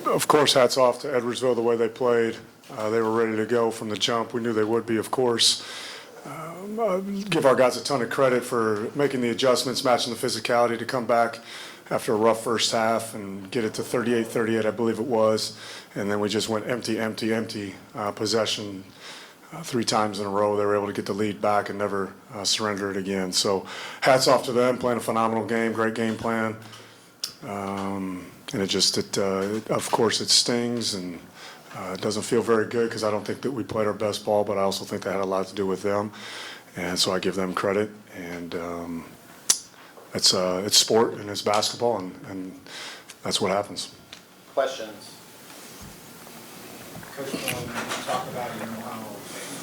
of course, hats off to Edwardsville, the way they played. They were ready to go from the jump. We knew they would be, of course. Give our guys a ton of credit for making the adjustments, matching the physicality to come back after a rough first half and get it to 38-38, I believe it was. And then we just went empty possession 3 times in a row. They were able to get the lead back and never surrender it again. So hats off to them, playing a phenomenal game, great game plan. And of course, it stings and it doesn't feel very good because I don't think that we played our best ball, but I also think that had a lot to do with them. And so I give them credit. And it's sport and it's basketball, and that's what happens. Questions? Coach, you talk about how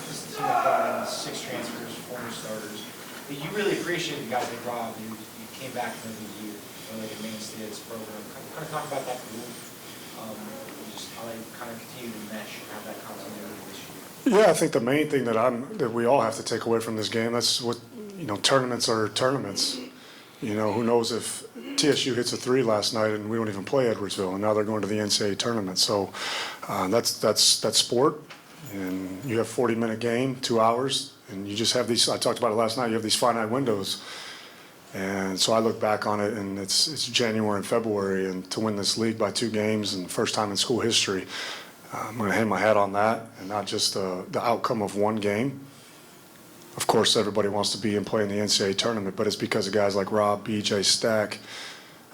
this team has brought in 6 transfers, 4 new starters. But you really appreciate the guys they brought. You came back from the year, like a mainstay of this program. Kind of talk about that group, just how they kind of continue to mesh and have that continuity this year. Yeah, I think the main thing that we all have to take away from this game, that's what, tournaments are tournaments. Who knows if TSU hits a 3 last night and we don't even play Edwardsville, and now they're going to the NCAA tournament. So that's sport, and you have 40-minute game, 2 hours, and you just have these. I talked about it last night. You have these finite windows, and so I look back on it, and it's January and February, and to win this league by 2 games and first time in school history, I'm going to hang my hat on that, and not just the outcome of 1 game. Of course, everybody wants to be and play in the NCAA tournament, but it's because of guys like Rob, BJ, Stack,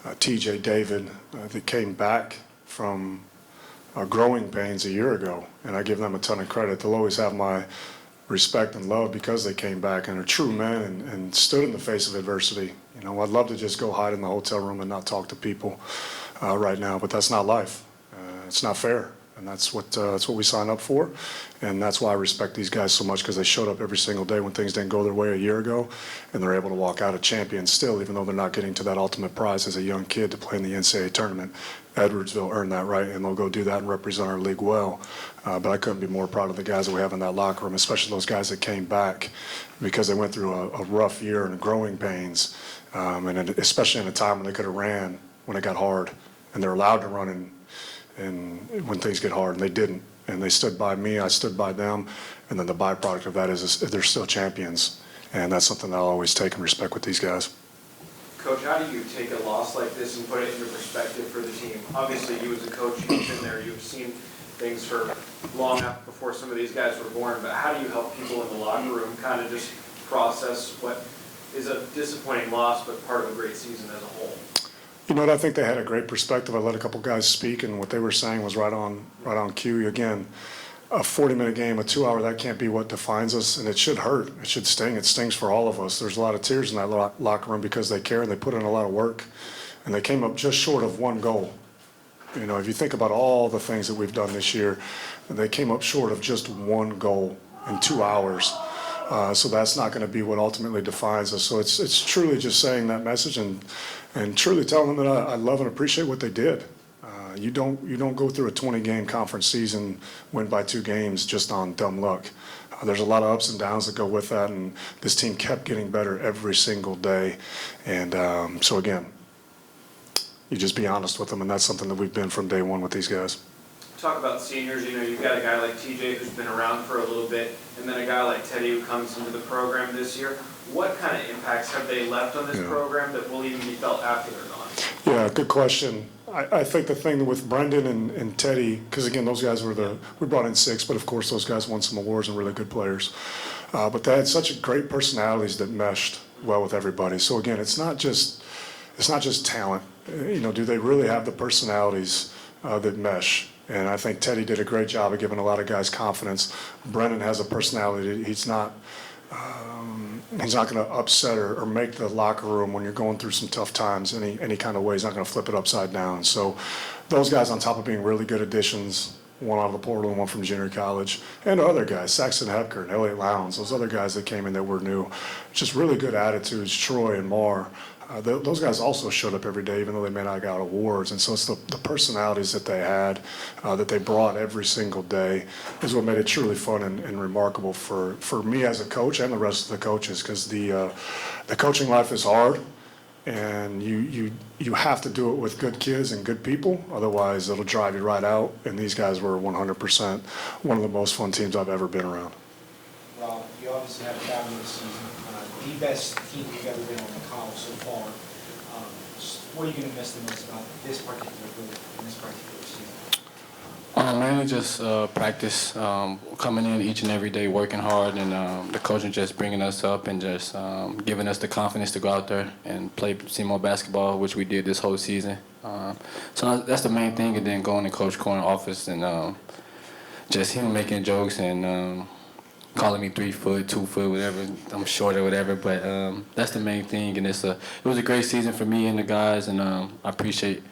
TJ, David that came back from growing pains a year ago, and I give them a ton of credit. They'll always have my respect and love because they came back and are true men and stood in the face of adversity. I'd love to just go hide in the hotel room and not talk to people right now, but that's not life. It's not fair. And that's what we sign up for, and that's why I respect these guys so much, because they showed up every single day when things didn't go their way a year ago, and they're able to walk out a champion still, even though they're not getting to that ultimate prize as a young kid to play in the NCAA tournament. Edwardsville earned that right, and they'll go do that and represent our league well. But I couldn't be more proud of the guys that we have in that locker room, especially those guys that came back because they went through a rough year and growing pains, and especially in a time when they could have ran when it got hard, and they're allowed to run and when things get hard, and they didn't. And they stood by me, I stood by them, and then the byproduct of that is they're still champions. And that's something that I'll always take and respect with these guys. Coach, how do you take a loss like this and put it into perspective for the team? Obviously, you as a coach, you've been there, you've seen things for long enough before some of these guys were born, but how do you help people in the locker room kind of just process what is a disappointing loss, but part of a great season as a whole? I think they had a great perspective. I let a couple guys speak, and what they were saying was right on cue. Again, a 40-minute game, a 2-hour, that can't be what defines us, and it should hurt. It should sting. It stings for all of us. There's a lot of tears in that locker room because they care and they put in a lot of work, and they came up just short of 1 goal. If you think about all the things that we've done this year, they came up short of just 1 goal in 2 hours. So that's not going to be what ultimately defines us. So it's truly just saying that message and truly telling them that I love and appreciate what they did. You don't go through a 20-game conference season, win by 2 games just on dumb luck. There's a lot of ups and downs that go with that, and this team kept getting better every single day. And so again, you just be honest with them, and that's something that we've been from day one with these guys. Talk about seniors, you've got a guy like TJ who's been around for a little bit, and then a guy like Teddy who comes into the program this year. What kind of impacts have they left on this program that will even be felt after they're gone? Yeah, good question. I think the thing with Brendan and Teddy, because again, those guys we brought in 6, but of course those guys won some awards and really good players. But they had such great personalities that meshed well with everybody. So again, it's not just talent. Do they really have the personalities that mesh? And I think Teddy did a great job of giving a lot of guys confidence. Brendan has a personality. He's not going to upset or make the locker room when you're going through some tough times any kind of way. He's not going to flip it upside down. So those guys, on top of being really good additions, one out of the portal and one from junior college, and other guys, Saxon Hepker and Elliott Lowndes, those other guys that came in that were new, just really good attitudes, Troy and Marr. Those guys also showed up every day, even though they may not have got awards. And so it's the personalities that they had, that they brought every single day, is what made it truly fun and remarkable for me as a coach and the rest of the coaches, because the coaching life is hard. And you have to do it with good kids and good people, otherwise it'll drive you right out. And these guys were 100% one of the most fun teams I've ever been around. Rob, you obviously had a fabulous season, the best team you've ever been on in college so far. What are you going to miss the most about this particular group in this particular season? Mainly just practice, coming in each and every day, working hard, and the coaching just bringing us up and just giving us the confidence to go out there and play some more basketball, which we did this whole season. So that's the main thing, and then going to Coach Corner's office and just him making jokes and calling me 3 foot, 2 foot, whatever. I'm short or whatever, but that's the main thing, and it was a great season for me and the guys, and I appreciate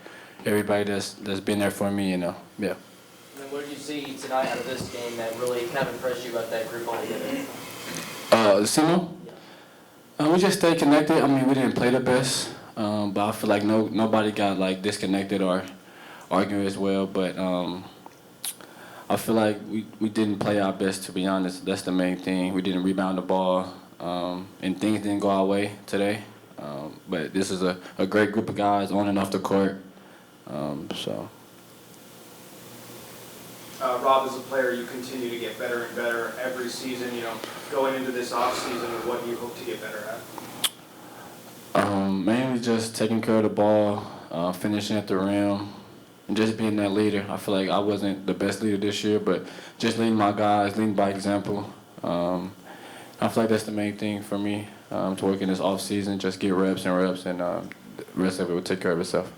everybody that's been there for me, yeah. And then what did you see tonight out of this game that really kind of impressed you about that group altogether? Simo? We just stayed connected. I mean, we didn't play the best, but I feel like nobody got like disconnected or arguing as well. But I feel like we didn't play our best, to be honest. That's the main thing. We didn't rebound the ball, and things didn't go our way today. But this is a great group of guys on and off the court. So. Rob, as a player, you continue to get better and better every season. Going into this off season, what do you hope to get better at? Mainly just taking care of the ball, finishing at the rim, and just being that leader. I feel like I wasn't the best leader this year, but just leading my guys, leading by example. I feel like that's the main thing for me to work in this off season. Just get reps and the rest of it will take care of itself.